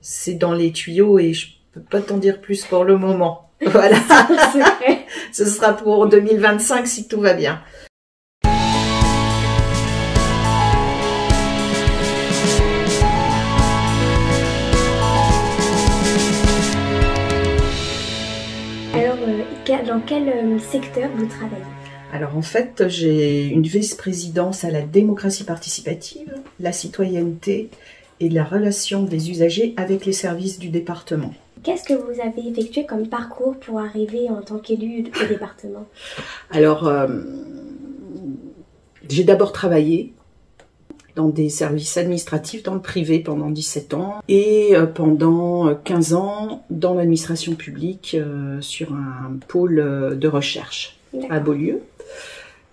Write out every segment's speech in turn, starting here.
c'est dans les tuyaux et je peux pas t'en dire plus pour le moment. Voilà. Ce sera pour 2025 si tout va bien. Alors, dans quel secteur vous travaillez? Alors en fait, j'ai une vice-présidence à la démocratie participative, la citoyenneté et la relation des usagers avec les services du département. Qu'est-ce que vous avez effectué comme parcours pour arriver en tant qu'élu au département? Alors, j'ai d'abord travaillé dans des services administratifs dans le privé pendant 17 ans et pendant 15 ans dans l'administration publique sur un pôle de recherche à Beaulieu.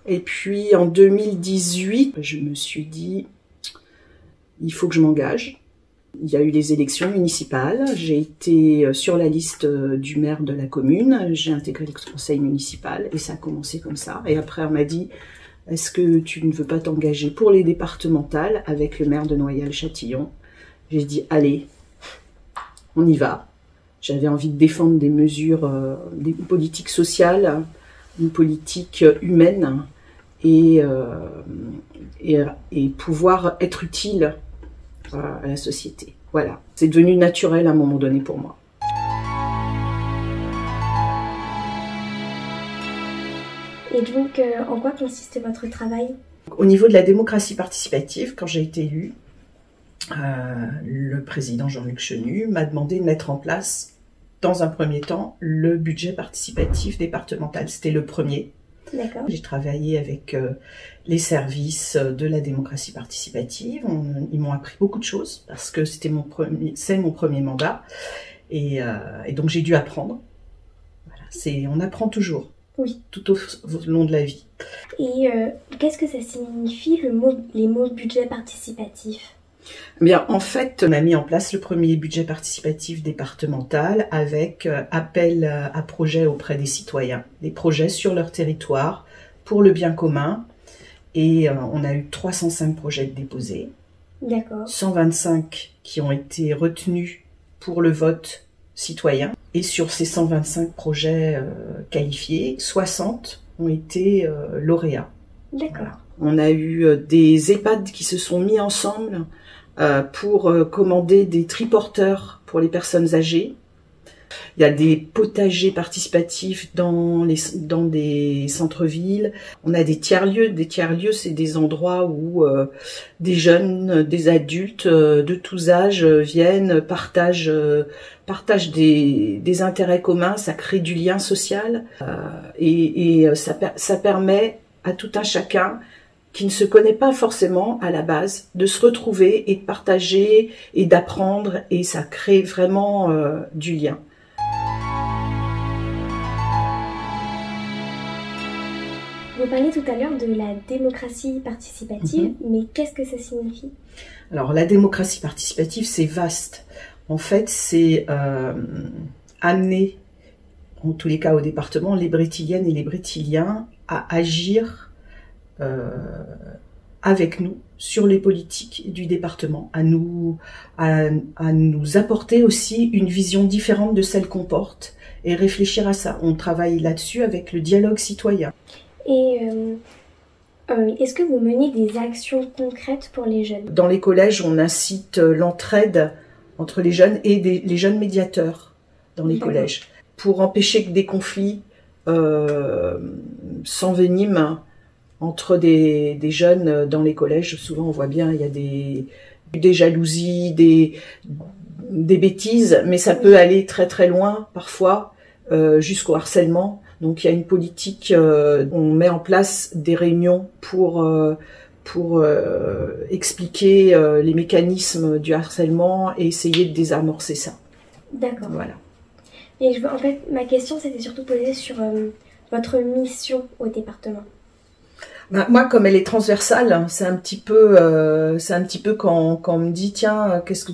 Et puis en 2018, je me suis dit, il faut que je m'engage. Il y a eu les élections municipales, j'ai été sur la liste du maire de la commune, j'ai intégré le conseil municipal et ça a commencé comme ça. Et après on m'a dit, est-ce que tu ne veux pas t'engager pour les départementales avec le maire de Noyal-Châtillon? J'ai dit, allez, on y va. J'avais envie de défendre des mesures, des politiques sociales, une politique humaine et pouvoir être utile à la société. Voilà. C'est devenu naturel à un moment donné pour moi. Et donc, en quoi consiste votre travail? Au niveau de la démocratie participative, quand j'ai été élue, le président Jean-Luc Chenu m'a demandé de mettre en place, dans un premier temps, le budget participatif départemental. C'était le premier. D'accord. J'ai travaillé avec les services de la démocratie participative. Ils m'ont appris beaucoup de choses parce que c'est mon premier mandat. Et donc j'ai dû apprendre. Voilà, on apprend toujours. Oui. Tout au long de la vie. Et qu'est-ce que ça signifie les mots budget participatif? Bien, en fait, on a mis en place le premier budget participatif départemental avec appel à projets auprès des citoyens, des projets sur leur territoire pour le bien commun. Et on a eu 305 projets déposés. D'accord. 125 qui ont été retenus pour le vote citoyen. Et sur ces 125 projets qualifiés, 60 ont été lauréats. D'accord. Voilà. On a eu des EHPAD qui se sont mis ensemble pour commander des triporteurs pour les personnes âgées. Il y a des potagers participatifs dans des centres-villes. On a des tiers-lieux. Des tiers-lieux, c'est des endroits où des jeunes, des adultes de tous âges viennent, partagent des intérêts communs. Ça crée du lien social et ça permet à tout un chacun qui ne se connaît pas forcément à la base, de se retrouver et de partager et d'apprendre, et ça crée vraiment du lien. Vous parliez tout à l'heure de la démocratie participative, mais qu'est-ce que ça signifie? Alors la démocratie participative, c'est vaste. En fait, c'est amener, en tous les cas au département, les Brétiliennes et les Brétiliens à agir avec nous sur les politiques du département, à nous apporter aussi une vision différente de celle qu'on porte et réfléchir à ça. On travaille là-dessus avec le dialogue citoyen. Et est-ce que vous menez des actions concrètes pour les jeunes? Dans les collèges, on incite l'entraide entre les jeunes et les jeunes médiateurs dans les collèges pour empêcher que des conflits s'enveniment entre des jeunes dans les collèges. Souvent on voit bien, il y a des jalousies, des bêtises, mais ça peut aller très très loin parfois, jusqu'au harcèlement. Donc il y a une politique, on met en place des réunions pour expliquer les mécanismes du harcèlement et essayer de désamorcer ça. D'accord. Voilà. Et en fait, ma question s'était surtout posée sur votre mission au département. Moi, comme elle est transversale, c'est un petit peu quand on me dit tiens, qu'est-ce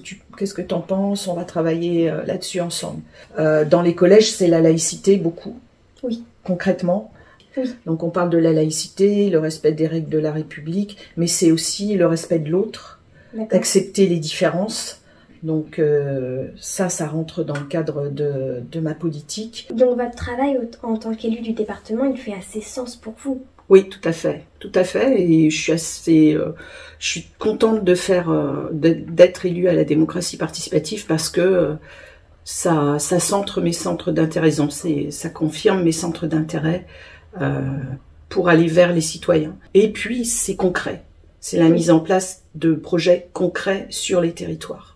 que t'en penses, on va travailler là-dessus ensemble. Dans les collèges, c'est la laïcité beaucoup. Oui. Concrètement. Oui. Donc on parle de la laïcité, le respect des règles de la République, mais c'est aussi le respect de l'autre, d'accepter les différences, Donc ça rentre dans le cadre de ma politique. Donc votre travail en tant qu'élu du département, il fait assez sens pour vous? Oui, tout à fait, et je suis contente d'être élue à la démocratie participative parce que ça centre mes centres d'intérêt, ça confirme mes centres d'intérêt pour aller vers les citoyens. Et puis c'est concret, c'est la mise en place de projets concrets sur les territoires.